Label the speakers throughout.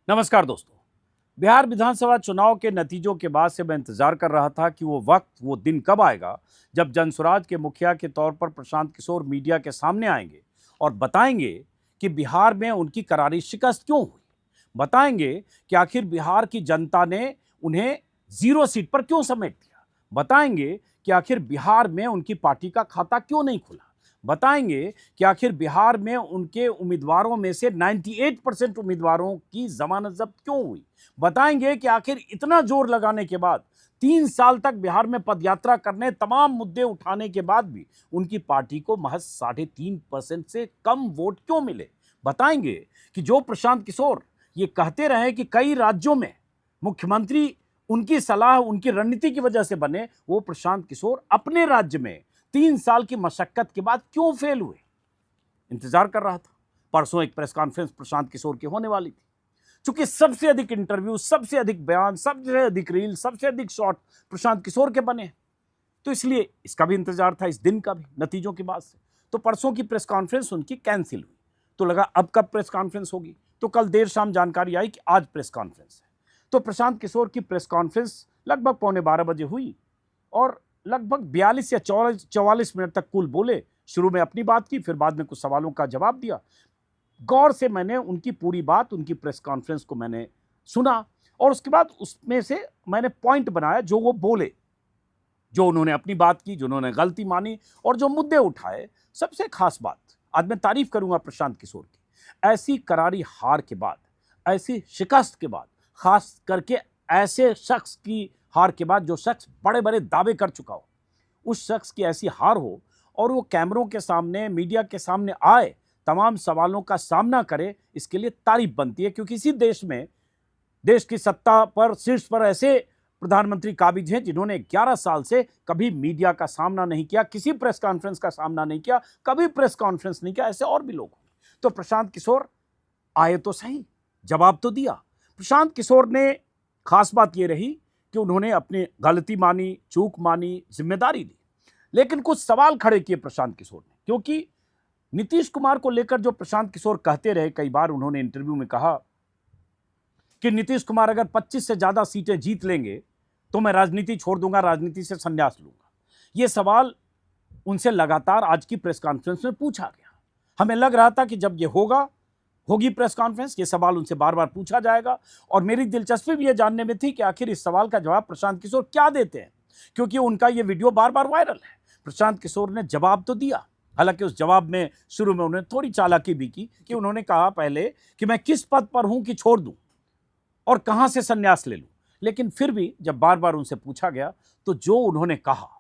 Speaker 1: नमस्कार दोस्तों। बिहार विधानसभा चुनाव के नतीजों के बाद से मैं इंतजार कर रहा था कि वो दिन कब आएगा जब जनसुराज के मुखिया के तौर पर प्रशांत किशोर मीडिया के सामने आएंगे और बताएंगे कि बिहार में उनकी करारी शिकस्त क्यों हुई। बताएंगे कि आखिर बिहार की जनता ने उन्हें 0 सीट पर क्यों समेट दिया। बताएंगे कि आखिर बिहार में उनकी पार्टी का खाता क्यों नहीं खुला। बताएंगे कि आखिर बिहार में उनके उम्मीदवारों में से 98% उम्मीदवारों की जमानत जब्त क्यों हुई। बताएंगे कि आखिर इतना जोर लगाने के बाद 3 साल तक बिहार में पदयात्रा करने, तमाम मुद्दे उठाने के बाद भी उनकी पार्टी को महज 3.5% से कम वोट क्यों मिले। बताएंगे कि जो प्रशांत किशोर ये कहते रहे कि कई राज्यों में मुख्यमंत्री उनकी सलाह, उनकी रणनीति की वजह से बने, वो प्रशांत किशोर अपने राज्य में 3 साल की मशक्कत के बाद क्यों फेल हुए। इंतजार कर रहा था। परसों एक प्रेस कॉन्फ्रेंस प्रशांत किशोर की होने वाली थी। चूंकि सबसे अधिक इंटरव्यू, सबसे अधिक बयान, सबसे अधिक रील, सबसे अधिक शॉट प्रशांत किशोर के बने, तो इसलिए इसका भी इंतजार था, इस दिन का भी, नतीजों के बाद से। तो परसों की प्रेस कॉन्फ्रेंस उनकी कैंसिल हुई। तो लगा अब कब प्रेस कॉन्फ्रेंस होगी। तो कल देर शाम जानकारी आई कि आज प्रेस कॉन्फ्रेंस है। तो प्रशांत किशोर की प्रेस कॉन्फ्रेंस लगभग 11:15 हुई और लगभग 42 या 44 मिनट तक कुल बोले। शुरू में अपनी बात की, फिर बाद में कुछ सवालों का जवाब दिया। गौर से मैंने उनकी पूरी बात, उनकी प्रेस कॉन्फ्रेंस को मैंने सुना और उसके बाद उसमें से मैंने पॉइंट बनाया जो वो बोले, जो उन्होंने अपनी बात की, जो उन्होंने गलती मानी और जो मुद्दे उठाए। सबसे खास बात, आज मैं तारीफ करूंगा प्रशांत किशोर की। ऐसी करारी हार के बाद, ऐसी शिकस्त के बाद, खास करके ऐसे शख्स की हार के बाद जो शख्स बड़े बड़े दावे कर चुका हो, उस शख्स की ऐसी हार हो और वो कैमरों के सामने, मीडिया के सामने आए, तमाम सवालों का सामना करे, इसके लिए तारीफ बनती है। क्योंकि इसी देश में, देश की सत्ता पर, शीर्ष पर ऐसे प्रधानमंत्री काबिज हैं जिन्होंने 11 साल से कभी मीडिया का सामना नहीं किया, किसी प्रेस कॉन्फ्रेंस का सामना नहीं किया, कभी प्रेस कॉन्फ्रेंस नहीं किया। ऐसे और भी लोग होंगे। तो प्रशांत किशोर आए तो सही, जवाब तो दिया। प्रशांत किशोर ने खास बात यह रही कि उन्होंने अपनी गलती मानी, चूक मानी, जिम्मेदारी ली, लेकिन कुछ सवाल खड़े किए प्रशांत किशोर ने। क्योंकि नीतीश कुमार को लेकर जो प्रशांत किशोर कहते रहे, कई बार उन्होंने इंटरव्यू में कहा कि नीतीश कुमार अगर 25 से ज्यादा सीटें जीत लेंगे तो मैं राजनीति छोड़ दूंगा, राजनीति से संन्यास लूंगा। यह सवाल उनसे लगातार आज की प्रेस कॉन्फ्रेंस में पूछा गया। हमें लग रहा था कि जब यह होगी प्रेस कॉन्फ्रेंस, ये सवाल उनसे बार बार पूछा जाएगा और मेरी दिलचस्पी भी यह जानने में थी कि आखिर इस सवाल का जवाब प्रशांत किशोर क्या देते हैं, क्योंकि उनका यह वीडियो बार बार वायरल है। प्रशांत किशोर ने जवाब तो दिया, हालांकि उस जवाब में शुरू में उन्होंने थोड़ी चालाकी भी की कि उन्होंने कहा पहले कि मैं किस पद पर हूं कि छोड़ दूं और कहां से संन्यास ले लूं। लेकिन फिर भी जब बार बार उनसे पूछा गया तो जो उन्होंने कहा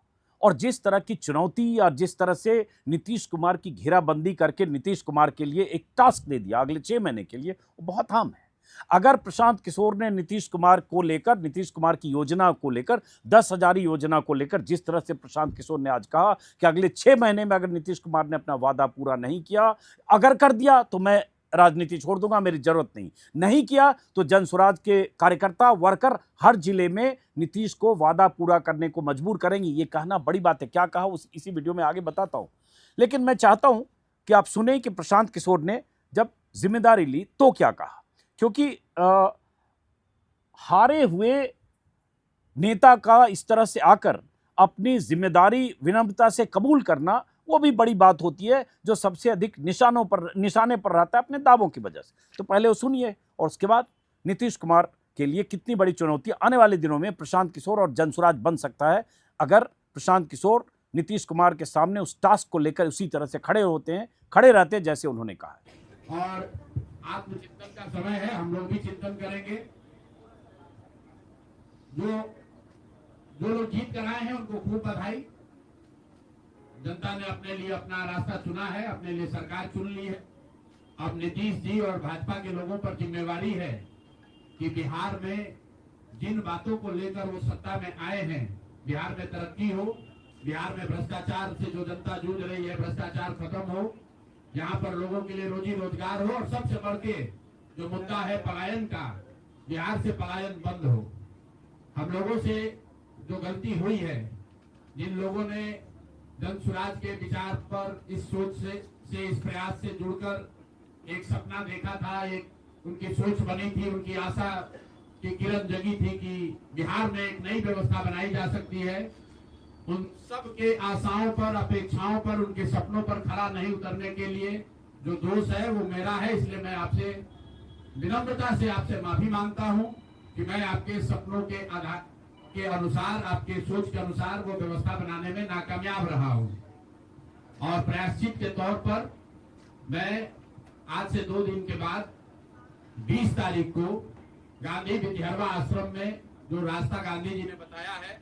Speaker 1: और जिस तरह की चुनौती और जिस तरह से नीतीश कुमार की घेराबंदी करके नीतीश कुमार के लिए एक टास्क दे दिया अगले 6 महीने के लिए, वो बहुत आम है। अगर प्रशांत किशोर ने नीतीश कुमार को लेकर, नीतीश कुमार की योजना को लेकर, 10,000 योजना को लेकर जिस तरह से प्रशांत किशोर ने आज कहा कि अगले 6 महीने में अगर नीतीश कुमार ने अपना वादा पूरा नहीं किया, अगर कर दिया तो मैं राजनीति छोड़ दूंगा, मेरी जरूरत नहीं किया तो जनसुराज के कार्यकर्ता, वर्कर हर जिले में नीतीश को वादा पूरा करने को मजबूर करेंगे। ये कहना बड़ी बात है। क्या कहा इसी वीडियो में आगे बताता हूं, लेकिन मैं चाहता हूं कि आप सुने कि प्रशांत किशोर ने जब जिम्मेदारी ली तो क्या कहा। क्योंकि हारे हुए नेता का इस तरह से आकर अपनी जिम्मेदारी विनम्रता से कबूल करना, वो भी बड़ी बात होती है, जो सबसे अधिक निशाने पर रहता है अपने दावों की वजह से। तो पहले वो सुनिए और उसके बाद नीतीश कुमार के लिए कितनी बड़ी चुनौती आने वाले दिनों में प्रशांत किशोर और जनसुराज बन सकता है अगर प्रशांत किशोर नीतीश कुमार के सामने उस टास्क को लेकर उसी तरह से खड़े रहते हैं जैसे उन्होंने कहा है।
Speaker 2: और आत्मचिंतन का समय है, हम लोग भी चिंतन करेंगे। जो लोग जीत कर आए हैं उनको खूब बधाई। जनता ने अपने लिए अपना रास्ता चुना है, अपने लिए सरकार चुन ली है। अब नीतीश जी और भाजपा के लोगों पर जिम्मेवारी है कि बिहार में जिन बातों को लेकर वो सत्ता में आए हैं, बिहार में तरक्की हो, बिहार में भ्रष्टाचार से जो जनता जूझ रही है, भ्रष्टाचार खत्म हो, यहाँ पर लोगों के लिए रोजी रोजगार हो और सबसे बढ़ के जो मुद्दा है पलायन का, बिहार से पलायन बंद हो। हम लोगों से जो गलती हुई है, जिन लोगों ने जनसुराज के विचार पर, इस सोच से इस प्रयास से जुड़कर एक सपना देखा था, एक उनकी सोच बनी थी, उनकी आशा की किरण जगी थी कि बिहार में एक नई व्यवस्था बनाई जा सकती है। उन सब के आशाओं पर, अपेक्षाओं पर, उनके सपनों पर खरा नहीं उतरने के लिए जो दोष है वो मेरा है। इसलिए मैं आपसे विनम्रता से आपसे माफी मांगता हूं कि मैं आपके सपनों के आधार के अनुसार, आपके सोच के अनुसार वो व्यवस्था बनाने में नाकामयाब रहा हूं। और प्रायश्चित के तौर पर मैं आज से 2 दिन के बाद 20 तारीख को गांधी विद्यारवा आश्रम में जो रास्ता गांधी जी ने बताया है,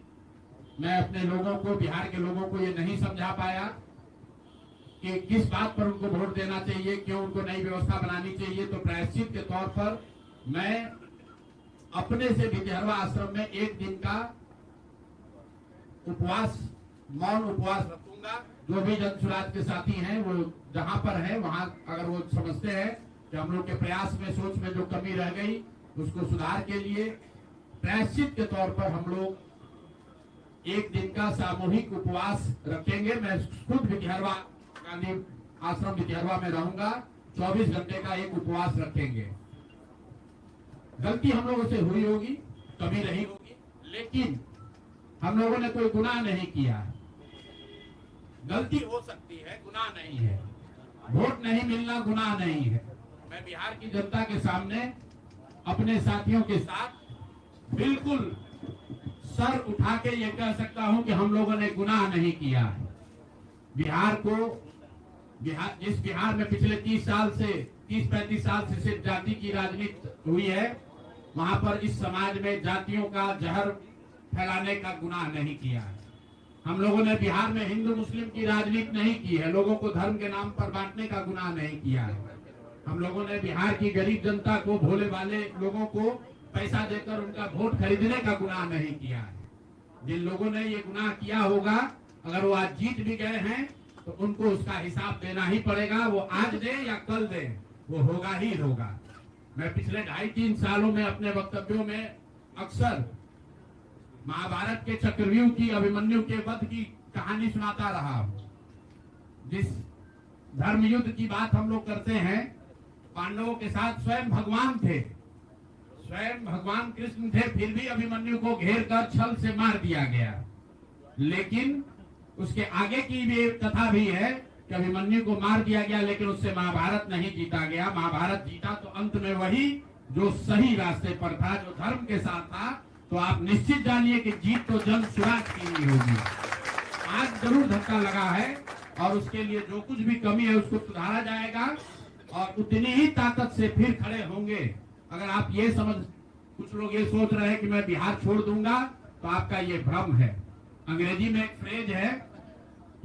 Speaker 2: मैं अपने लोगों को, बिहार के लोगों को ये नहीं समझा पाया कि किस बात पर उनको वोट देना चाहिए, क्यों उनको नई व्यवस्था बनानी चाहिए। तो प्रायश्चित के तौर पर मैं अपने से विद्यारवा आश्रम में 1 दिन का उपवास, मौन उपवास रखूंगा। जो भी जन सुराज के साथी हैं वो जहां पर है वहां अगर वो समझते हैं कि हम लोग के प्रयास में, सोच में जो कमी रह गई उसको सुधार के लिए प्रायश्चित के तौर पर हम लोग 1 दिन का सामूहिक उपवास रखेंगे। मैं खुद विद्यारवा, गांधी आश्रम विद्यारवा में रहूंगा। 24 घंटे का एक उपवास रखेंगे। गलती हम लोगों से हुई होगी, कमी रही होगी, लेकिन हम लोगों ने कोई गुनाह नहीं किया। गलती हो सकती है, गुनाह नहीं है। वोट नहीं मिलना गुनाह नहीं है। मैं बिहार की जनता के सामने अपने साथियों के साथ बिल्कुल सर उठा के ये कह सकता हूं कि हम लोगों ने गुनाह नहीं किया है। जिस बिहार में पिछले 30-35 साल से सिर्फ जाति की राजनीति हुई है, वहां पर इस समाज में जातियों का जहर फैलाने का गुनाह नहीं किया है। हम लोगों ने बिहार में हिंदू मुस्लिम की राजनीति नहीं की है, लोगों को धर्म के नाम पर बांटने का गुनाह नहीं किया है। हम लोगों ने बिहार की गरीब जनता को, भोले वाले लोगों को पैसा देकर उनका वोट खरीदने का गुनाह नहीं किया है। जिन लोगों ने ये गुनाह किया होगा, अगर वो आज जीत भी गए हैं तो उनको उसका हिसाब देना ही पड़ेगा। वो आज दे या कल दे, वो होगा ही होगा। मैं पिछले 2.5-3 सालों में अपने वक्तव्यों में अक्सर महाभारत के चक्रव्यूह की, अभिमन्यु के वध की कहानी सुनाता रहा हूं। जिस धर्म युद्ध की बात हम लोग करते हैं, पांडवों के साथ स्वयं भगवान थे, स्वयं भगवान कृष्ण थे, फिर भी अभिमन्यु को घेर कर छल से मार दिया गया। लेकिन उसके आगे की भी कथा भी है कि अभिमन्यु को मार दिया गया, लेकिन उससे महाभारत नहीं जीता गया। महाभारत जीता तो अंत में वही जो सही रास्ते पर था, जो धर्म के साथ था। तो आप निश्चित जानिए कि जीत तो जन सुराज की ही होगी। आज जरूर धक्का लगा है और उसके लिए जो कुछ भी कमी है उसको सुधारा जाएगा और उतनी ही ताकत से फिर खड़े होंगे। अगर आप ये कुछ लोग ये सोच रहे हैं कि मैं बिहार छोड़ दूंगा, तो आपका ये भ्रम है। अंग्रेजी में एक फ्रेज है,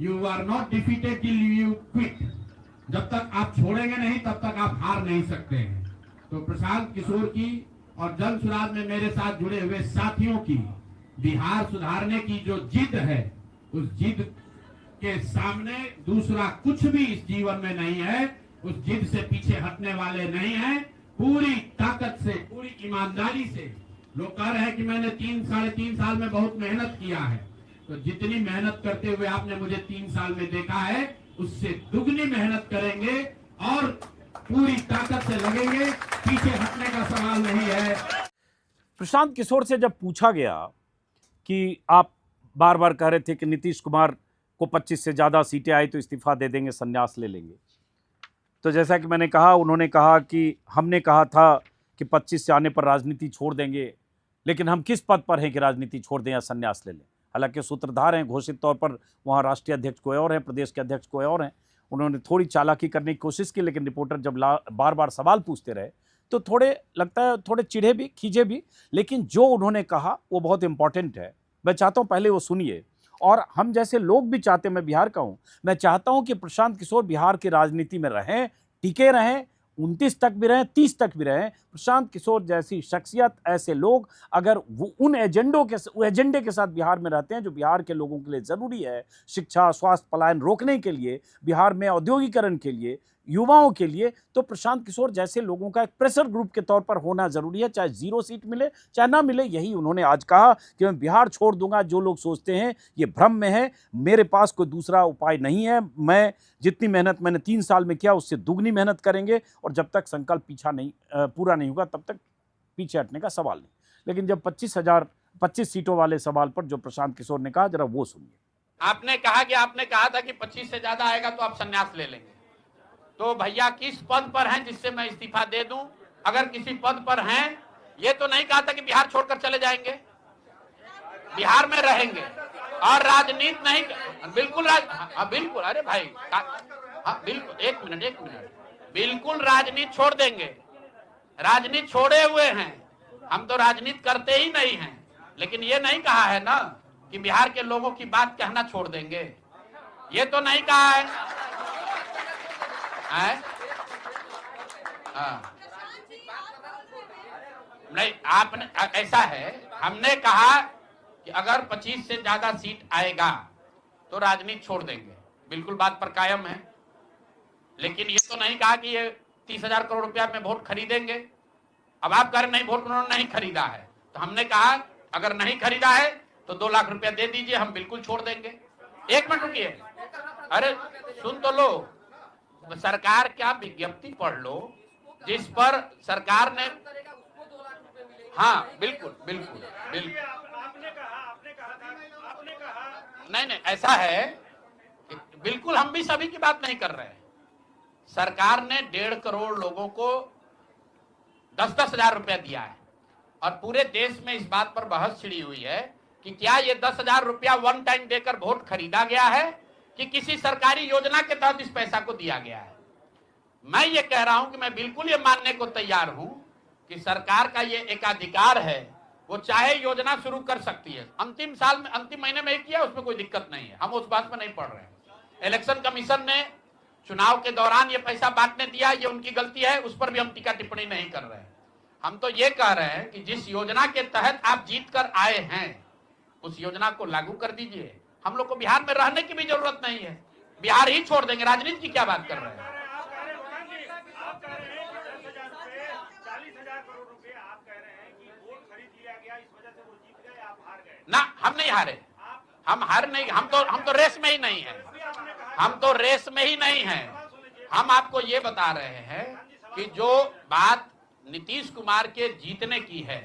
Speaker 2: you are not defeated till you quit. जब तक आप छोड़ेंगे नहीं तब तक आप हार नहीं सकते हैं। तो प्रशांत किशोर की और जन सुराज में मेरे साथ जुड़े हुए साथियों की बिहार सुधारने की जो जिद है, उस जिद के सामने दूसरा कुछ भी इस जीवन में नहीं है। उस जिद से पीछे हटने वाले नहीं है। पूरी ताकत से, पूरी ईमानदारी से लोग कह रहे हैं कि मैंने 3-3.5 साल में बहुत मेहनत किया है। तो जितनी मेहनत करते हुए आपने मुझे 3 साल में देखा है, उससे दुगनी मेहनत करेंगे और पूरी ताकत से लगेंगे। पीछे हटने का सवाल नहीं है।
Speaker 1: प्रशांत किशोर से जब पूछा गया कि आप बार बार कह रहे थे कि नीतीश कुमार को 25 से ज़्यादा सीटें आई तो इस्तीफा दे देंगे, संन्यास ले लेंगे, तो जैसा कि मैंने कहा, उन्होंने कहा कि हमने कहा था कि 25 से आने पर राजनीति छोड़ देंगे, लेकिन हम किस पद पर हैं कि राजनीति छोड़ दें या संन्यास ले लें। हालांकि सूत्रधार हैं, घोषित तौर पर वहाँ राष्ट्रीय अध्यक्ष कोई और हैं, प्रदेश के अध्यक्ष कोई और हैं। उन्होंने थोड़ी चालाकी करने की कोशिश की, लेकिन रिपोर्टर जब बार बार सवाल पूछते रहे तो थोड़े लगता है थोड़े चिढ़े भी, खींचे भी। लेकिन जो उन्होंने कहा वो बहुत इंपॉर्टेंट है। मैं चाहता हूँ पहले वो सुनिए, और हम जैसे लोग भी चाहते हैं, मैं बिहार का हूँ, मैं चाहता हूँ कि प्रशांत किशोर बिहार की राजनीति में रहें, टिके रहें, 29 तक भी रहें, 30 तक भी रहें। प्रशांत किशोर जैसी शख्सियत, ऐसे लोग अगर वो उन एजेंडे के साथ बिहार में रहते हैं जो बिहार के लोगों के लिए ज़रूरी है, शिक्षा, स्वास्थ्य, पलायन रोकने के लिए, बिहार में औद्योगिकरण के लिए, युवाओं के लिए तो प्रशांत किशोर जैसे लोगों का एक प्रेशर ग्रुप के तौर पर होना जरूरी है, चाहे 0 सीट मिले चाहे ना मिले। यही उन्होंने आज कहा कि मैं बिहार छोड़ दूंगा। जो लोग सोचते हैं ये भ्रम में है, मेरे पास कोई दूसरा उपाय नहीं है। मैं जितनी मेहनत मैंने 3 साल में किया उससे दुगनी मेहनत करेंगे, और जब तक संकल्प पूरा नहीं होगा तब तक पीछे हटने का सवाल नहीं। लेकिन जब 25 सीटों वाले सवाल पर जो प्रशांत किशोर ने कहा, जरा वो सुनिए।
Speaker 3: आपने कहा था कि 25 से ज्यादा आएगा तो आप संन्यास ले लेंगे। तो भैया किस पद पर हैं जिससे मैं इस्तीफा दे दूं? अगर किसी पद पर हैं, ये तो नहीं कहा था कि बिहार छोड़कर चले जाएंगे, बिहार में रहेंगे और राजनीति नहीं। बिल्कुल बिल्कुल, अरे भाई बिल्कुल, एक मिनट, बिल्कुल राजनीति छोड़ देंगे। राजनीति छोड़े हुए हैं, हम तो राजनीति करते ही नहीं हैं। लेकिन ये नहीं कहा है ना कि बिहार के लोगों की बात कहना छोड़ देंगे, ये तो नहीं कहा है। नहीं, आपने ऐसा है, हमने कहा कि अगर 25 से ज्यादा सीट आएगा तो राजनीति छोड़ देंगे, बिल्कुल बात पर कायम है। लेकिन ये तो नहीं कहा कि ये 30,000 करोड़ रुपया में वोट खरीदेंगे। अब आप कह रहे नहीं, वोट उन्होंने नहीं खरीदा है, तो हमने कहा अगर नहीं खरीदा है तो 2 लाख रुपया दे दीजिए, हम बिल्कुल छोड़ देंगे। एक मिनट रुकिए, अरे सुन तो लो, सरकार क्या विज्ञप्ति पढ़ लो जिस पर सरकार ने, हाँ बिल्कुल बिल्कुल बिल्कुल, नहीं ऐसा है, बिल्कुल हम भी सभी की बात नहीं कर रहे हैं। सरकार ने 1.5 करोड़ लोगों को 10-10 हजार रुपया दिया है, और पूरे देश में इस बात पर बहस छिड़ी हुई है कि क्या ये 10,000 रुपया वन टाइम देकर वोट खरीदा गया है कि किसी सरकारी योजना के तहत इस पैसा को दिया गया है। मैं ये कह रहा हूं कि मैं बिल्कुल ये मानने को तैयार हूं कि सरकार का ये एकाधिकार है, वो चाहे योजना शुरू कर सकती है। अंतिम महीने में ही किया, उसमें कोई दिक्कत नहीं है, हम उस बात में नहीं पड़ रहे हैं। इलेक्शन कमीशन ने चुनाव के दौरान ये पैसा बांटने दिया, ये उनकी गलती है, उस पर भी हम टीका टिप्पणी नहीं कर रहे हैं। हम तो ये कह रहे हैं कि जिस योजना के तहत आप जीत कर आए हैं उस योजना को लागू कर दीजिए। हम लोग को बिहार में रहने की भी जरूरत नहीं है, बिहार ही छोड़ देंगे, राजनीति की क्या बात कर रहे हैं। ना, हम नहीं हारे, हम हार नहीं, हम तो रेस में ही नहीं है, हम तो रेस में ही नहीं है। हम आपको ये बता रहे हैं कि जो बात नीतीश कुमार के जीतने की है,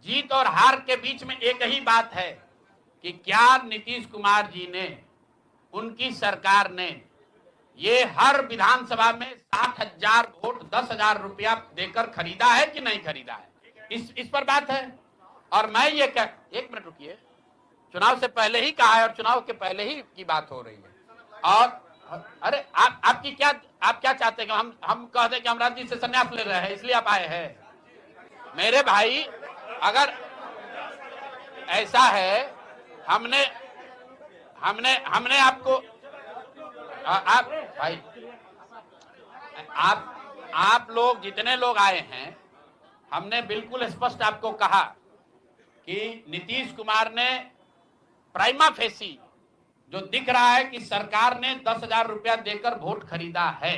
Speaker 3: जीत और हार के बीच में एक ही बात है कि क्या नीतीश कुमार जी ने, उनकी सरकार ने ये हर विधानसभा में 60,000 वोट 10,000 रुपया देकर खरीदा है कि नहीं खरीदा है, इस पर बात है। और मैं ये एक मिनट रुकिए, चुनाव से पहले ही कहा है और चुनाव के पहले ही की बात हो रही है। और अरे आप क्या चाहते हैं कि हम कह दें कि हम राजनीति से संन्यास ले रहे हैं इसलिए आप आए हैं? मेरे भाई, अगर ऐसा है, हमने आपको, आप भाई, आप लोग जितने लोग आए हैं, हमने बिल्कुल स्पष्ट आपको कहा कि नीतीश कुमार ने प्राइमा फेसी जो दिख रहा है कि सरकार ने 10,000 रुपया देकर वोट खरीदा है,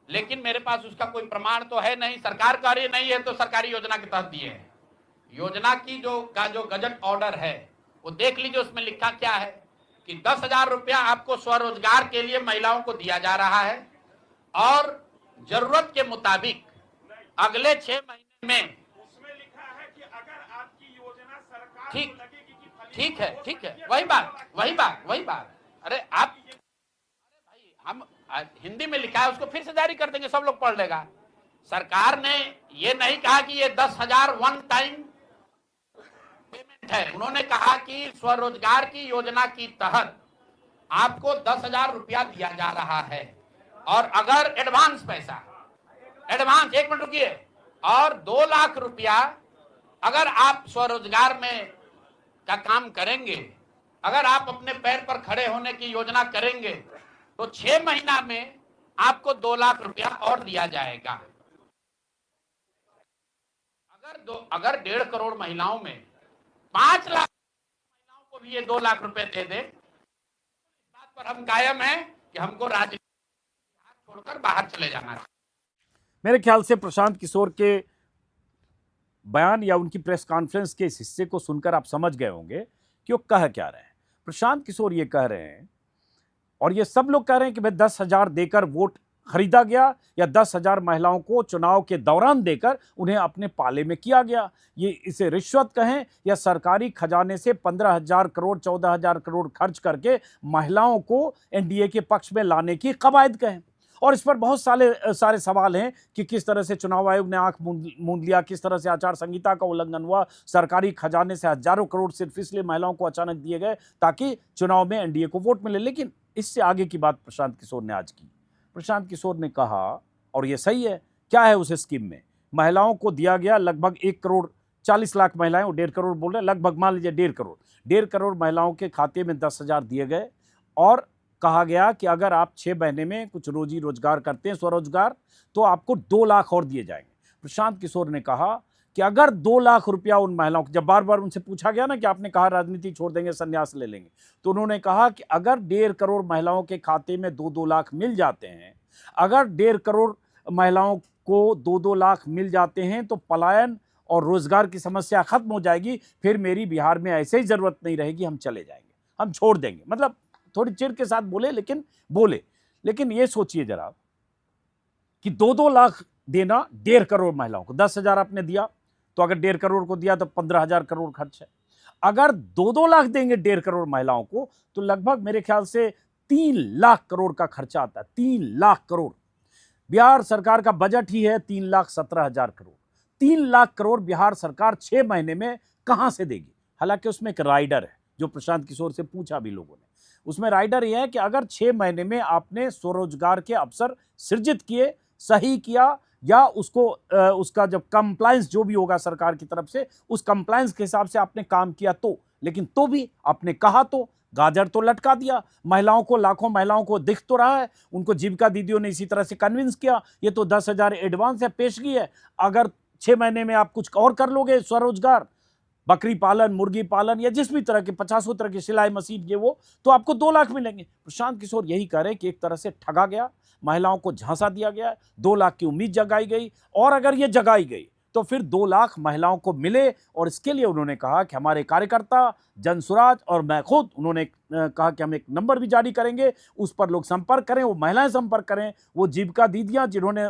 Speaker 3: लेकिन मेरे पास उसका कोई प्रमाण तो है नहीं। सरकार कह रही नहीं है तो सरकारी योजना के तहत दिए हैं। योजना की जो गजट ऑर्डर है वो देख लीजिए, उसमें लिखा क्या है कि 10,000 रुपया आपको स्वरोजगार के लिए महिलाओं को दिया जा रहा है, और जरूरत के मुताबिक अगले 6 महीने में,
Speaker 4: उसमें लिखा है कि अगर आपकी योजना सरकार
Speaker 3: ठीक
Speaker 4: को लगेगी कि
Speaker 3: ठीक है, वही बात। अरे भाई, हम हिंदी में लिखा है, उसको फिर से जारी कर देंगे, सब लोग पढ़ लेगा। सरकार ने ये नहीं कहा कि ये 10,000 वन टाइम पेमेंट है, उन्होंने कहा कि स्वरोजगार की योजना की तहत आपको 10,000 रुपया दिया जा रहा है, और अगर एडवांस पैसा, एक मिनट रुकिए, और 2 लाख रुपया अगर आप स्वरोजगार में का काम करेंगे, अगर आप अपने पैर पर खड़े होने की योजना करेंगे तो 6 महीना में आपको 2 लाख रुपया और दिया जाएगा। अगर 1.5 करोड़ महिलाओं में 5 लाख महिलाओं को भी ये 2 लाख रुपए दे दे, इस बात पर हम कायम हैं कि हमको राजनीति छोड़कर बाहर चले जाना चाहिए।
Speaker 1: मेरे ख्याल से प्रशांत किशोर के बयान या उनकी प्रेस कॉन्फ्रेंस के इस हिस्से को सुनकर आप समझ गए होंगे कि वो कह क्या रहे हैं। प्रशांत किशोर ये कह रहे हैं, और ये सब लोग कह रहे हैं कि भाई 10,000 देकर वोट खरीदा गया या 10,000 महिलाओं को चुनाव के दौरान देकर उन्हें अपने पाले में किया गया। ये इसे रिश्वत कहें या सरकारी खजाने से 15,000 करोड़ 14,000 करोड़ खर्च करके महिलाओं को एनडीए के पक्ष में लाने की कवायद कहें। और इस पर बहुत सारे सवाल हैं कि किस तरह से चुनाव आयोग ने आंख मूंद लिया, किस तरह से आचार संहिता का उल्लंघन हुआ, सरकारी खजाने से हजारों करोड़ सिर्फ इसलिए महिलाओं को अचानक दिए गए ताकि चुनाव में एनडीए को वोट मिले। लेकिन इससे आगे की बात प्रशांत किशोर ने आज की। प्रशांत किशोर ने कहा, और ये सही है, क्या है उस स्कीम में, महिलाओं को दिया गया लगभग 1 करोड़ 40 लाख महिलाएं, वो 1.5 करोड़ बोल रहे हैं, लगभग मान लीजिए 1.5 करोड़ महिलाओं के खाते में 10,000 दिए गए और कहा गया कि अगर आप 6 महीने में कुछ रोजी रोजगार करते हैं, स्वरोजगार, तो आपको 2 लाख और दिए जाएंगे। प्रशांत किशोर ने कहा कि अगर 2 लाख रुपया उन महिलाओं को, जब बार बार उनसे पूछा गया ना कि आपने कहा राजनीति छोड़ देंगे, संन्यास ले लेंगे, तो उन्होंने कहा कि अगर 1.5 करोड़ महिलाओं के खाते में 2-2 लाख मिल जाते हैं, अगर 1.5 करोड़ महिलाओं को 2-2 लाख मिल जाते हैं तो पलायन और रोजगार की समस्या खत्म हो जाएगी। फिर मेरी बिहार में ऐसे ही जरूरत नहीं रहेगी, हम चले जाएंगे, हम छोड़ देंगे। मतलब थोड़ी चिढ़ के साथ बोले, लेकिन ये सोचिए जरा कि 2-2 लाख देना 1.5 करोड़ महिलाओं को, 10,000 आपने दिया तो अगर 1.5 करोड़ को दिया तो 15,000 करोड़ खर्च है। अगर 2-2 लाख देंगे 1.5 करोड़ महिलाओं को तो लगभग मेरे ख्याल से 3 लाख करोड़ का खर्चा आता है। 3 लाख करोड़। बिहार सरकार का बजट ही है 3,17,000 करोड़। 3 लाख करोड़ बिहार सरकार 6 महीने में कहां से देगी? हालांकि उसमें एक राइडर है, जो प्रशांत किशोर से पूछा भी लोगों ने। उसमें राइडर यह है कि अगर 6 महीने में आपने स्वरोजगार के अवसर सृजित किए, सही किया, या उसका जब कंप्लायंस जो भी होगा सरकार की तरफ से, उस कंप्लायंस के हिसाब से आपने काम किया तो, लेकिन तो भी आपने कहा तो गाजर तो लटका दिया। महिलाओं को, लाखों महिलाओं को दिख तो रहा है, उनको जीविका दीदियों ने इसी तरह से कन्विंस किया। ये तो 10,000 एडवांस है, पेशगी है। अगर 6 महीने में आप कुछ और कर लोगे, स्वरोजगार, बकरी पालन, मुर्गी पालन या जिस भी तरह के 50 तरह की सिलाई मशीन, ये वो, तो आपको 2 लाख मिलेंगे। प्रशांत किशोर यही कह रहे हैं कि एक तरह से ठगा गया, महिलाओं को झांसा दिया गया, 2 लाख की उम्मीद जगाई गई, और अगर ये जगाई गई तो फिर 2 लाख महिलाओं को मिले। और इसके लिए उन्होंने कहा कि हमारे कार्यकर्ता, जनसुराज और मैं खुद, उन्होंने कहा कि हम एक नंबर भी जारी करेंगे, उस पर लोग संपर्क करें, वो महिलाएं संपर्क करें, वो जीविका दीदियां जिन्होंने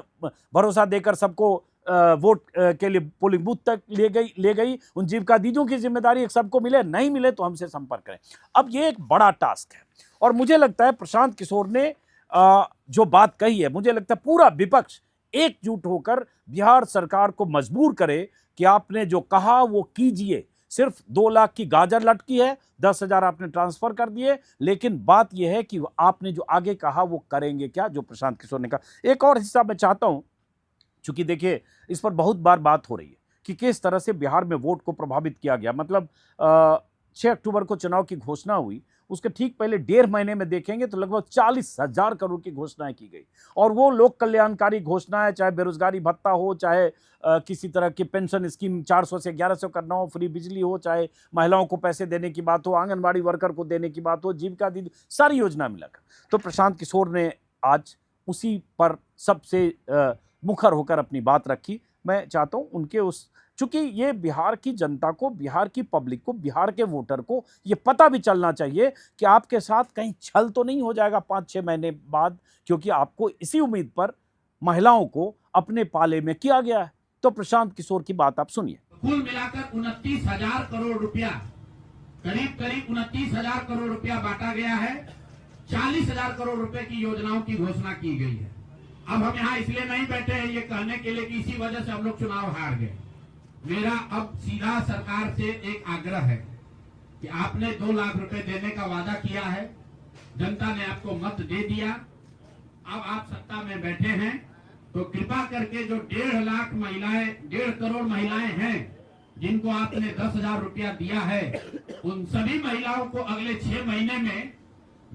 Speaker 1: भरोसा देकर सबको वोट के लिए पोलिंग बूथ तक ले गई, उन जीविका दीदियों की जिम्मेदारी एक सबको मिले, नहीं मिले तो हमसे संपर्क करें। अब ये एक बड़ा टास्क है, और मुझे लगता है प्रशांत किशोर ने जो बात कही है, मुझे लगता है पूरा विपक्ष एकजुट होकर बिहार सरकार को मजबूर करे कि आपने जो कहा वो कीजिए। सिर्फ 2 लाख की गाजर लटकी है, 10,000 आपने ट्रांसफर कर दिए, लेकिन बात यह है कि आपने जो आगे कहा वो करेंगे क्या, जो प्रशांत किशोर ने कहा। एक और हिस्सा मैं चाहता हूं, चूंकि देखिए इस पर बहुत बार बात हो रही है कि किस तरह से बिहार में वोट को प्रभावित किया गया। मतलब 6 अक्टूबर को चुनाव की घोषणा हुई, उसके ठीक पहले 1.5 महीने में देखेंगे तो लगभग 40,000 करोड़ की घोषणाएं की गई, और वो लोक कल्याणकारी घोषणाएं, चाहे बेरोजगारी भत्ता हो, चाहे किसी तरह की पेंशन स्कीम 400 से 1100 करना हो, फ्री बिजली हो, चाहे महिलाओं को पैसे देने की बात हो, आंगनबाड़ी वर्कर को देने की बात हो, जीविका दीदी, सारी योजना मिलाकर। तो प्रशांत किशोर ने आज उसी पर सबसे मुखर होकर अपनी बात रखी। मैं चाहता हूं उनके चूंकि ये बिहार की जनता को, बिहार की पब्लिक को, बिहार के वोटर को ये पता भी चलना चाहिए कि आपके साथ कहीं छल तो नहीं हो जाएगा 5-6 महीने बाद, क्योंकि आपको इसी उम्मीद पर महिलाओं को अपने पाले में किया गया है। तो प्रशांत किशोर की बात आप सुनिए।
Speaker 2: कुल मिलाकर 29,000 करोड़ रुपया, करीब 29,000 करोड़ रुपया बांटा गया है। 40,000 करोड़ रुपए की योजनाओं की घोषणा की गई है। अब हम यहाँ इसलिए नहीं बैठे हैं ये कहने के लिए कि इसी वजह से हम लोग चुनाव हार गए। मेरा अब सीधा सरकार से एक आग्रह है कि आपने 2 लाख रुपए देने का वादा किया है, जनता ने आपको मत दे दिया, अब आप सत्ता में बैठे हैं, तो कृपा करके जो 1.5 करोड़ महिलाएं हैं जिनको आपने 10,000 रुपया दिया है, उन सभी महिलाओं को अगले 6 महीने में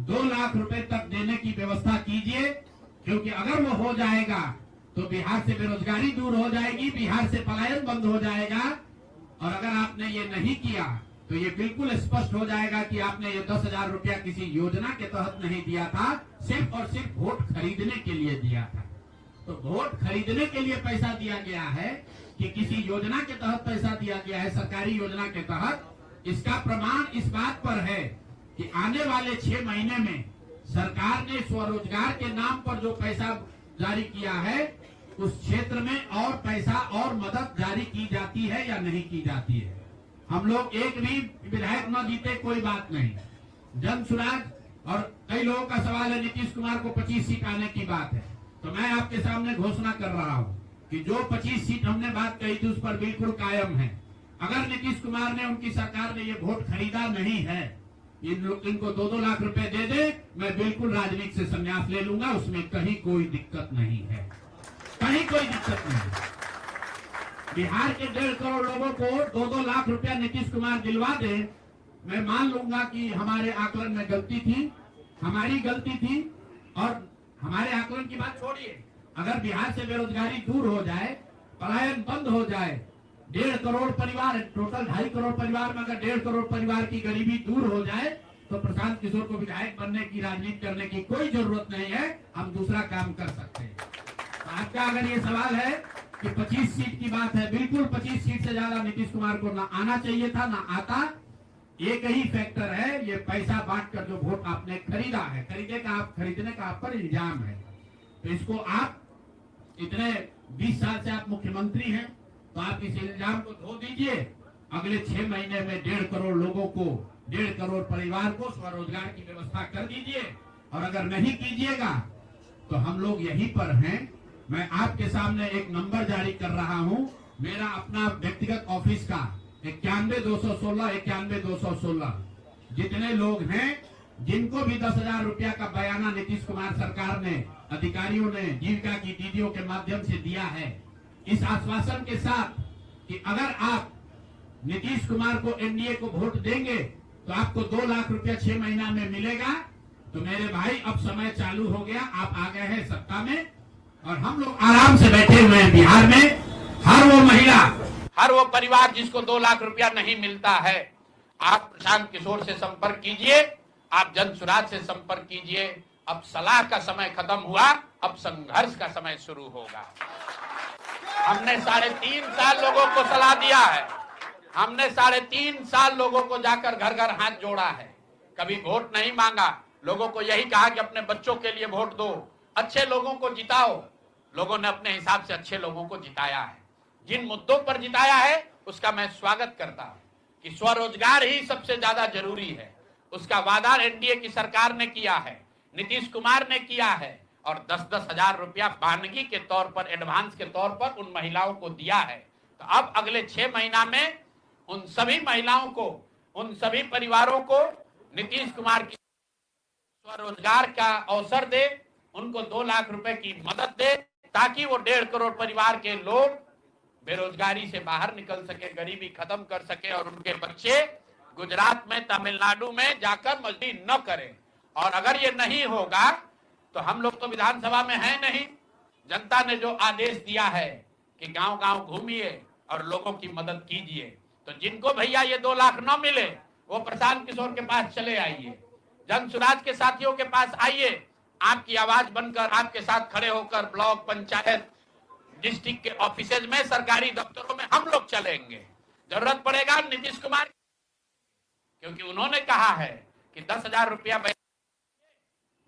Speaker 2: 2 लाख रुपए तक देने की व्यवस्था कीजिए, क्योंकि अगर वो हो जाएगा तो बिहार से बेरोजगारी दूर हो जाएगी, बिहार से पलायन बंद हो जाएगा। और अगर आपने ये नहीं किया तो ये बिल्कुल स्पष्ट हो जाएगा कि आपने ये 10,000 रुपया किसी योजना के तहत नहीं दिया था, सिर्फ और सिर्फ वोट खरीदने के लिए दिया था। तो वोट खरीदने के लिए पैसा दिया गया है कि किसी योजना के तहत पैसा दिया गया है, सरकारी योजना के तहत, इसका प्रमाण इस बात पर है कि आने वाले 6 महीने में सरकार ने स्वरोजगार के नाम पर जो पैसा जारी किया है, उस क्षेत्र में और पैसा और मदद जारी की जाती है या नहीं की जाती है। हम लोग एक भी विधायक न जीते कोई बात नहीं, जन सुराज। और कई लोगों का सवाल है नीतीश कुमार को 25 सीट आने की बात है, तो मैं आपके सामने घोषणा कर रहा हूं कि जो 25 सीट हमने बात कही थी उस पर बिल्कुल कायम है। अगर नीतीश कुमार ने, उनकी सरकार ने ये वोट खरीदा नहीं है, इनको 2-2 लाख रुपए दे दे, मैं बिल्कुल राजनीति से संन्यास ले लूंगा, उसमें कहीं कोई दिक्कत नहीं है, कहीं कोई दिक्कत नहीं। बिहार के 1.5 करोड़ लोगों को 2-2 लाख रुपया नीतीश कुमार दिलवा दे, मैं मान लूंगा कि हमारे आकलन में गलती थी, हमारी गलती थी। और हमारे आकलन की बात छोड़िए, अगर बिहार से बेरोजगारी दूर हो जाए, पलायन बंद हो जाए, 1.5 करोड़ परिवार, टोटल 2.5 करोड़ परिवार में अगर 1.5 करोड़ परिवार की गरीबी दूर हो जाए, तो प्रशांत किशोर को विधायक बनने की, राजनीति करने की कोई जरूरत नहीं है, हम दूसरा काम कर सकते हैं। तो आपका अगर ये सवाल है कि 25 सीट की बात है, बिल्कुल 25 सीट से ज्यादा नीतीश कुमार को ना आना चाहिए था, ना आता। एक ही फैक्टर है, ये पैसा बांटकर जो वोट आपने खरीदा है, खरीदने का आप पर इल्जाम है। तो इसको आप इतने 20 साल से आप मुख्यमंत्री हैं, तो आप इस इल्जाम को धो दीजिए। अगले 6 महीने में 1.5 करोड़ लोगों को, 1.5 करोड़ परिवार को स्वरोजगार की व्यवस्था कर दीजिए। और अगर नहीं कीजिएगा तो हम लोग यहीं पर हैं। मैं आपके सामने एक नंबर जारी कर रहा हूं, मेरा अपना व्यक्तिगत ऑफिस का 91-216, 91-216। जितने लोग हैं, जिनको भी 10,000 रुपया का बयाना नीतीश कुमार सरकार ने, अधिकारियों ने, जीविका की दीदियों के माध्यम से दिया है, इस आश्वासन के साथ कि अगर आप नीतीश कुमार को, एनडीए को वोट देंगे तो आपको 2 लाख रुपया 6 महीना में मिलेगा। तो मेरे भाई, अब समय चालू हो गया, आप आ गए हैं सत्ता में और हम लोग आराम से बैठे हुए हैं बिहार में। हर वो महिला,
Speaker 3: हर वो परिवार जिसको 2 लाख रुपया नहीं मिलता है, आप प्रशांत किशोर से संपर्क कीजिए, आप जन सुराज से संपर्क कीजिए। अब सलाह का समय खत्म हुआ, अब संघर्ष का समय शुरू होगा। हमने 3.5 साल लोगों को सलाह दिया है, हमने 3.5 साल लोगों को जाकर घर घर हाथ जोड़ा है, कभी वोट नहीं मांगा। लोगों को यही कहा कि अपने बच्चों के लिए वोट दो, अच्छे लोगों को जिताओ। लोगों ने अपने हिसाब से अच्छे लोगों को जिताया है। जिन मुद्दों पर जिताया है उसका मैं स्वागत करता हूं कि स्वरोजगार ही सबसे ज्यादा जरूरी है। उसका वादा एनडीए की सरकार ने किया है, नीतीश कुमार ने किया है, और 10-10 हजार रुपया बानगी के तौर पर, एडवांस के तौर पर उन महिलाओं को दिया है। तो अब अगले 6 महीना में उन सभी महिलाओं को, उन सभी परिवारों को नीतीश कुमार की स्वरोजगार का अवसर दे, उनको 2 लाख रुपए की मदद दे, ताकि वो 1.5 करोड़ परिवार के लोग बेरोजगारी से बाहर निकल सके, गरीबी खत्म कर सके और उनके बच्चे गुजरात में, तमिलनाडु में जाकर मजदूरी न करें। और अगर ये नहीं होगा तो हम लोग तो विधानसभा में हैं नहीं। जनता ने जो आदेश दिया है कि गांव-गांव घूमिए और लोगों की मदद कीजिए, तो जिनको भैया ये 2 लाख न मिले वो प्रशांत किशोर के पास चले आइए, जन सुराज के साथियों के पास आइए। आपकी आवाज बनकर, आपके साथ खड़े होकर ब्लॉक, पंचायत, डिस्ट्रिक्ट के ऑफिसेज में, सरकारी दफ्तरों में हम लोग चलेंगे। जरूरत पड़ेगा नीतीश कुमार, क्योंकि उन्होंने कहा है कि 10,000 रुपया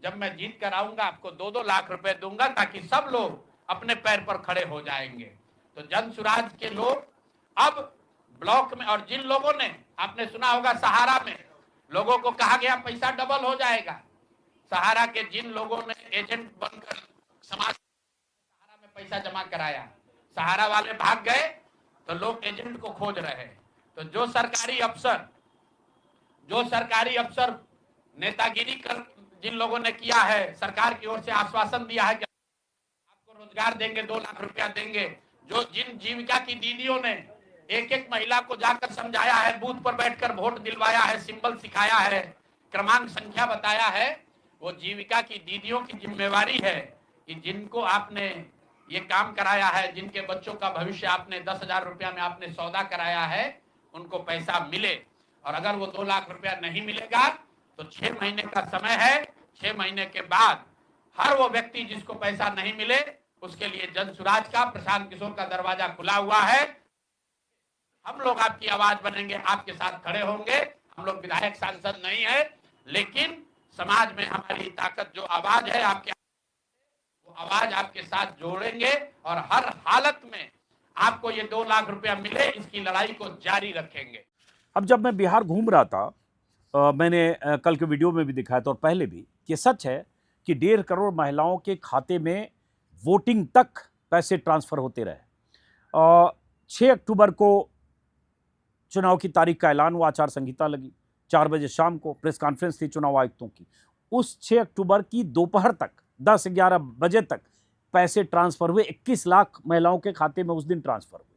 Speaker 3: जब मैं जीत कर आऊंगा आपको 2-2 लाख रुपए दूंगा, ताकि सब लोग अपने पैर पर खड़े हो जाएंगे। तो जन सुराज के लोग अब ब्लॉक में, और जिन लोगों ने, आपने सुना होगा सहारा में लोगों को कहा गया पैसा डबल हो जाएगा, सहारा के जिन लोगों ने एजेंट बनकर समाज सहारा में पैसा जमा कराया, सहारा वाले भाग गए तो लोग एजेंट को खोज रहे हैं। तो जो सरकारी अफसर नेतागिरी कर जिन लोगों ने किया है, सरकार की ओर से आश्वासन दिया है कि आपको रोजगार देंगे, 2 लाख रुपया देंगे, जिन जीविका की दीदियों ने एक महिला को जाकर समझाया है, बूथ पर बैठकर वोट दिलवाया है, सिंबल सिखाया है, क्रमांक संख्या बताया है, वो जीविका की दीदियों की जिम्मेवारी है कि जिनको आपने ये काम कराया है, जिनके बच्चों का भविष्य आपने 10,000 रुपया में आपने सौदा कराया है, उनको पैसा मिले। और अगर वो 2 लाख रुपया नहीं मिलेगा तो 6 महीने का समय है। 6 महीने के बाद हर वो व्यक्ति जिसको पैसा नहीं मिले उसके लिए जनसुराज का, प्रशांत किशोर का दरवाजा खुला हुआ है। हम लोग आपकी आवाज बनेंगे, आपके साथ खड़े होंगे। हम लोग विधायक सांसद नहीं है, लेकिन समाज में हमारी ताकत जो आवाज है आपके, वो आवाज आपके साथ जोड़ेंगे और हर हालत में आपको ये 2 लाख रुपया मिले, इसकी लड़ाई को जारी रखेंगे।
Speaker 1: अब जब मैं बिहार घूम रहा था, मैंने कल के वीडियो में भी दिखाया था और पहले भी, कि सच है कि 1.5 करोड़ महिलाओं के खाते में वोटिंग तक पैसे ट्रांसफर होते रहे। 6 अक्टूबर को चुनाव की तारीख का ऐलान हुआ, आचार संहिता लगी, 4 बजे शाम को प्रेस कॉन्फ्रेंस थी चुनाव आयुक्तों की। उस 6 अक्टूबर की दोपहर तक 10-11 बजे तक पैसे ट्रांसफर हुए। 21 लाख महिलाओं के खाते में उस दिन ट्रांसफर हुए।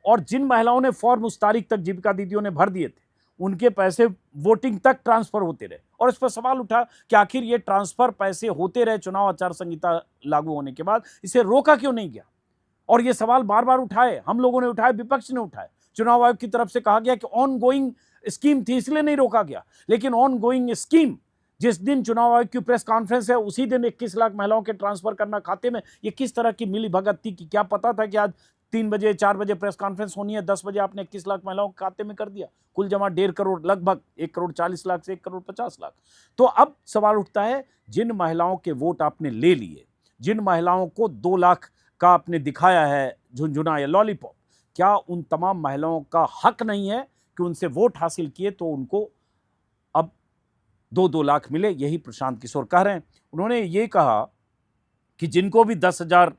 Speaker 1: और जिन महिलाओं ने फॉर्म उस तारीख तक जीविका दीदियों ने भर दिए थे, उनके पैसे वोटिंग तक ट्रांसफर होते रहे। और इस पर सवाल उठा कि आखिर ये ट्रांसफर पैसे होते रहे चुनाव आचार संहिता लागू होने के बाद, इसे रोका क्यों नहीं गया? और ये सवाल बार बार उठाए, हम लोगों ने उठाए, विपक्ष ने उठाए। चुनाव आयोग की तरफ से कहा गया कि ऑन गोइंग स्कीम थी इसलिए नहीं रोका गया। लेकिन ऑन गोइंग स्कीम, जिस दिन चुनाव आयोग की प्रेस कॉन्फ्रेंस है उसी दिन 21 लाख महिलाओं के ट्रांसफर करना खाते में, ये किस तरह की मिली भगत थी कि क्या पता था कि आज 3 बजे 4 बजे प्रेस कॉन्फ्रेंस होनी है, 10 बजे आपने 21 लाख महिलाओं के खाते में कर दिया। कुल जमा 1.5 करोड़, लगभग 1 करोड़ 40 लाख से 1 करोड़ 50 लाख। तो अब सवाल उठता है, जिन महिलाओं के वोट आपने ले लिए, जिन महिलाओं को 2 लाख का आपने दिखाया है झुनझुना या लॉलीपॉप, क्या उन तमाम महिलाओं का हक नहीं है कि उनसे वोट हासिल किए तो उनको अब 2-2 लाख मिले? यही प्रशांत किशोर कह रहे हैं। उन्होंने ये कहा कि जिनको भी 10,000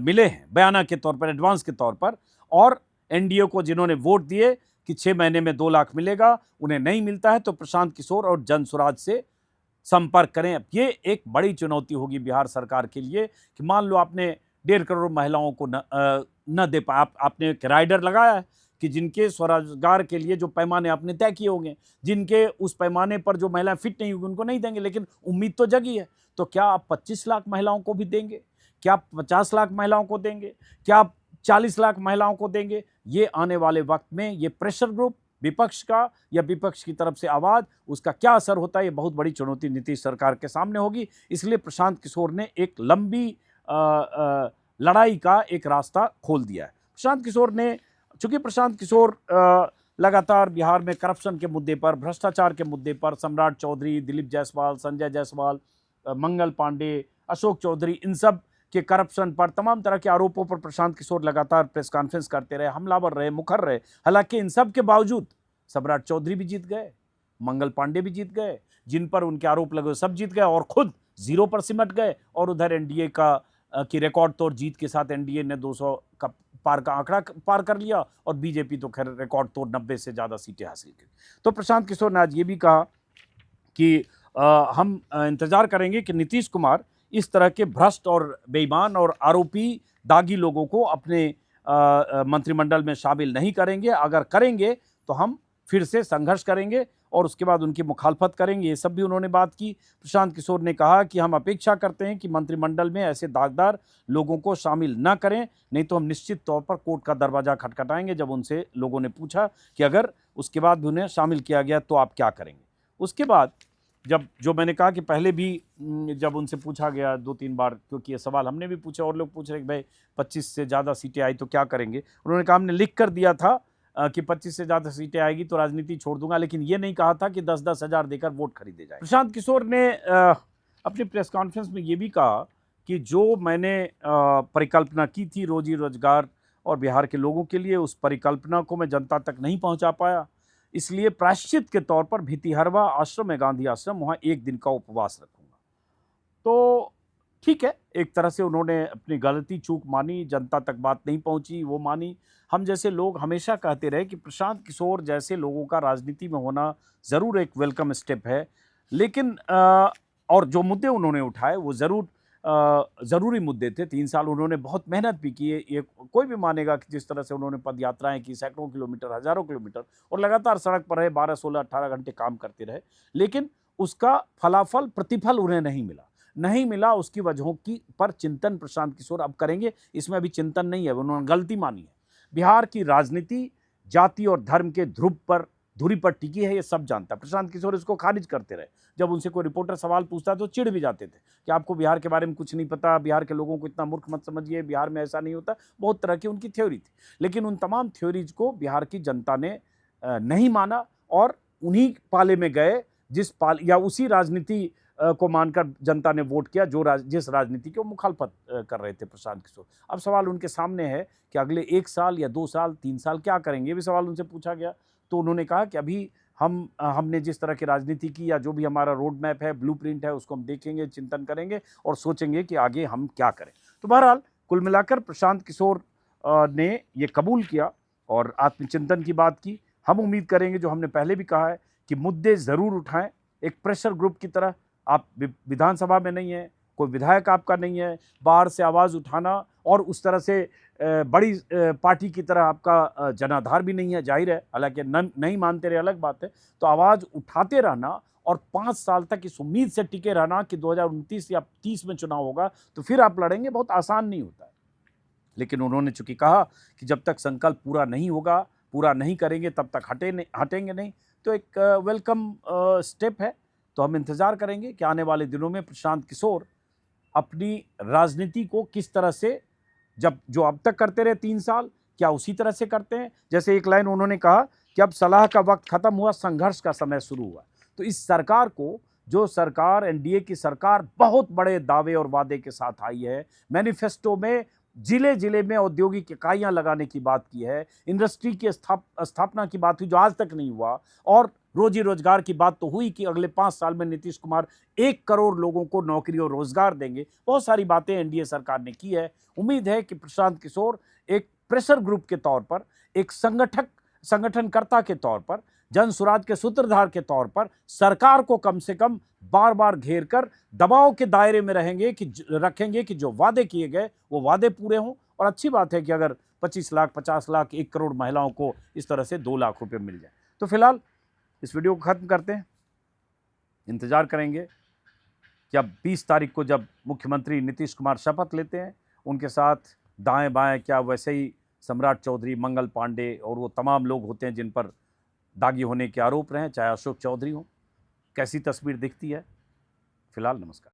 Speaker 1: मिले हैं बयाना के तौर पर, एडवांस के तौर पर, और एनडीए को जिन्होंने वोट दिए कि 6 महीने में 2 लाख मिलेगा, उन्हें नहीं मिलता है तो प्रशांत किशोर और जनसुराज से संपर्क करें। अब ये एक बड़ी चुनौती होगी बिहार सरकार के लिए कि मान लो आपने 1.5 करोड़ महिलाओं को न दे पाया, आपने एक राइडर लगाया है कि जिनके स्वरोजगार के लिए जो पैमाने आपने तय किए होंगे, जिनके उस पैमाने पर जो महिलाएं फिट नहीं होगी उनको नहीं देंगे, लेकिन उम्मीद तो जगी है। तो क्या आप 25 लाख महिलाओं को भी देंगे? क्या आप 50 लाख महिलाओं को देंगे? क्या आप 40 लाख महिलाओं को देंगे? ये आने वाले वक्त में ये प्रेशर ग्रुप विपक्ष का या विपक्ष की तरफ से आवाज़, उसका क्या असर होता है, ये बहुत बड़ी चुनौती नीतीश सरकार के सामने होगी। इसलिए प्रशांत किशोर ने एक लंबी लड़ाई का एक रास्ता खोल दिया है। प्रशांत किशोर ने, चूंकि प्रशांत किशोर लगातार बिहार में करप्शन के मुद्दे पर, भ्रष्टाचार के मुद्दे पर, सम्राट चौधरी, दिलीप जायसवाल, संजय जायसवाल, मंगल पांडे, अशोक चौधरी, इन सब के करप्शन पर, तमाम तरह के आरोपों पर प्रशांत किशोर लगातार प्रेस कॉन्फ्रेंस करते रहे, हमलावर रहे, मुखर रहे। हालांकि इन सब के बावजूद सम्राट चौधरी भी जीत गए, मंगल पांडे भी जीत गए, जिन पर उनके आरोप लगे सब जीत गए और खुद 0 पर सिमट गए। और उधर एनडीए की रिकॉर्ड तोड़ जीत के साथ एनडीए ने 200 का पार का आंकड़ा पार कर लिया और बीजेपी तो खैर रिकॉर्ड तोड़ 90 से ज़्यादा सीटें हासिल की। तो प्रशांत किशोर ने आज ये भी कहा कि हम इंतजार करेंगे कि नीतीश कुमार इस तरह के भ्रष्ट और बेईमान और आरोपी दागी लोगों को अपने मंत्रिमंडल में शामिल नहीं करेंगे। अगर करेंगे तो हम फिर से संघर्ष करेंगे और उसके बाद उनकी मुखालफत करेंगे। ये सब भी उन्होंने बात की। प्रशांत किशोर ने कहा कि हम अपेक्षा करते हैं कि मंत्रिमंडल में ऐसे दागदार लोगों को शामिल न करें, नहीं तो हम निश्चित तौर पर कोर्ट का दरवाज़ा खटखटाएंगे। जब उनसे लोगों ने पूछा कि अगर उसके बाद भी उन्हें शामिल किया गया तो आप क्या करेंगे, उसके बाद जब जो मैंने कहा कि पहले भी जब उनसे पूछा गया 2-3 बार, क्योंकि ये सवाल हमने भी पूछा और लोग पूछ रहे कि भाई 25 से ज़्यादा सीटें आई तो क्या करेंगे, उन्होंने कहा हमने लिख कर दिया था कि 25 से ज़्यादा सीटें आएगी तो राजनीति छोड़ दूंगा, लेकिन ये नहीं कहा था कि 10-10 हज़ार देकर वोट खरीदे जाए। प्रशांत किशोर ने अपनी प्रेस कॉन्फ्रेंस में ये भी कहा कि जो मैंने परिकल्पना की थी रोजी रोजगार और बिहार के लोगों के लिए, उस परिकल्पना को मैं जनता तक नहीं पहुँचा पाया, इसलिए प्रायश्चित के तौर पर भितिहरवा आश्रम में, गांधी आश्रम, वहाँ 1 दिन का उपवास रखूंगा। तो ठीक है, एक तरह से उन्होंने अपनी गलती चूक मानी, जनता तक बात नहीं पहुंची वो मानी। हम जैसे लोग हमेशा कहते रहे कि प्रशांत किशोर जैसे लोगों का राजनीति में होना ज़रूर एक वेलकम स्टेप है, लेकिन और जो मुद्दे उन्होंने उठाए वो ज़रूरी मुद्दे थे। 3 साल उन्होंने बहुत मेहनत भी की है, ये कोई भी मानेगा कि जिस तरह से उन्होंने पद यात्राएँ की, सैकड़ों किलोमीटर, हज़ारों किलोमीटर, और लगातार सड़क पर रहे, 12, 16, 18 घंटे काम करते रहे, लेकिन उसका फलाफल, प्रतिफल उन्हें नहीं मिला। उसकी वजहों की पर चिंतन प्रशांत किशोर अब करेंगे। इसमें अभी चिंतन नहीं है, उन्होंने गलती मानी है। बिहार की राजनीति जाति और धर्म के ध्रुव पर धुरी पर टिकी है, ये सब जानता है। प्रशांत किशोर इसको खारिज करते रहे। जब उनसे कोई रिपोर्टर सवाल पूछता तो चिढ़ भी जाते थे कि आपको बिहार के बारे में कुछ नहीं पता, बिहार के लोगों को इतना मूर्ख मत समझिए, बिहार में ऐसा नहीं होता। बहुत तरह की उनकी थ्योरी थी, लेकिन उन तमाम थ्योरीज को बिहार की जनता ने नहीं माना और उन्हीं पाले में गए या उसी राजनीति को मानकर जनता ने वोट किया जिस राजनीति की वो मुखालफत कर रहे थे प्रशांत किशोर। अब सवाल उनके सामने है कि अगले 1 साल या 2 साल 3 साल क्या करेंगे, ये भी सवाल उनसे पूछा गया। तो उन्होंने कहा कि अभी हमने जिस तरह की राजनीति की या जो भी हमारा रोड मैप है, ब्लूप्रिंट है, उसको हम देखेंगे, चिंतन करेंगे और सोचेंगे कि आगे हम क्या करें। तो बहरहाल कुल मिलाकर प्रशांत किशोर ने ये कबूल किया और आत्मचिंतन की बात की। हम उम्मीद करेंगे, जो हमने पहले भी कहा है, कि मुद्दे ज़रूर उठाएं एक प्रेशर ग्रुप की तरह। आप विधानसभा में नहीं है, कोई विधायक आपका नहीं है, बाहर से आवाज़ उठाना और उस तरह से बड़ी पार्टी की तरह आपका जनाधार भी नहीं है, जाहिर है, हालांकि नहीं मानते रहे अलग बात है। तो आवाज़ उठाते रहना और 5 साल तक इस उम्मीद से टिके रहना कि 2029 या 30 में चुनाव होगा तो फिर आप लड़ेंगे, बहुत आसान नहीं होता है। लेकिन उन्होंने चूंकि कहा कि जब तक संकल्प पूरा नहीं होगा, पूरा नहीं करेंगे, तब तक हटेंगे नहीं, तो एक वेलकम स्टेप है। तो हम इंतज़ार करेंगे कि आने वाले दिनों में प्रशांत किशोर अपनी राजनीति को किस तरह से, जो अब तक करते रहे 3 साल, क्या उसी तरह से करते हैं। जैसे एक लाइन उन्होंने कहा कि अब सलाह का वक्त खत्म हुआ, संघर्ष का समय शुरू हुआ। तो इस सरकार को, जो सरकार एनडीए की सरकार बहुत बड़े दावे और वादे के साथ आई है, मैनिफेस्टो में जिले जिले में औद्योगिक इकाइयां लगाने की बात की है, इंडस्ट्री की स्थापना की बात हुई जो आज तक नहीं हुआ, और रोजी रोजगार की बात तो हुई कि अगले 5 साल में नीतीश कुमार 1 करोड़ लोगों को नौकरी और रोजगार देंगे। बहुत सारी बातें एनडीए सरकार ने की है। उम्मीद है कि प्रशांत किशोर एक प्रेशर ग्रुप के तौर पर, एक संगठनकर्ता के तौर पर, जन स्वराज के सूत्रधार के तौर पर सरकार को कम से कम बार बार घेर कर दबाव के दायरे में रखेंगे कि जो वादे किए गए वो वादे पूरे हों। और अच्छी बात है कि अगर 25 लाख, 50 लाख, 1 करोड़ महिलाओं को इस तरह से 2 लाख रुपए मिल जाए। तो फिलहाल इस वीडियो को खत्म करते हैं। इंतजार करेंगे कि अब 20 तारीख को जब मुख्यमंत्री नीतीश कुमार शपथ लेते हैं, उनके साथ दाएं बाएं क्या वैसे ही सम्राट चौधरी, मंगल पांडे और वो तमाम लोग होते हैं जिन पर दागी होने के आरोप रहे, चाहे अशोक चौधरी हो, कैसी तस्वीर दिखती है। फिलहाल नमस्कार।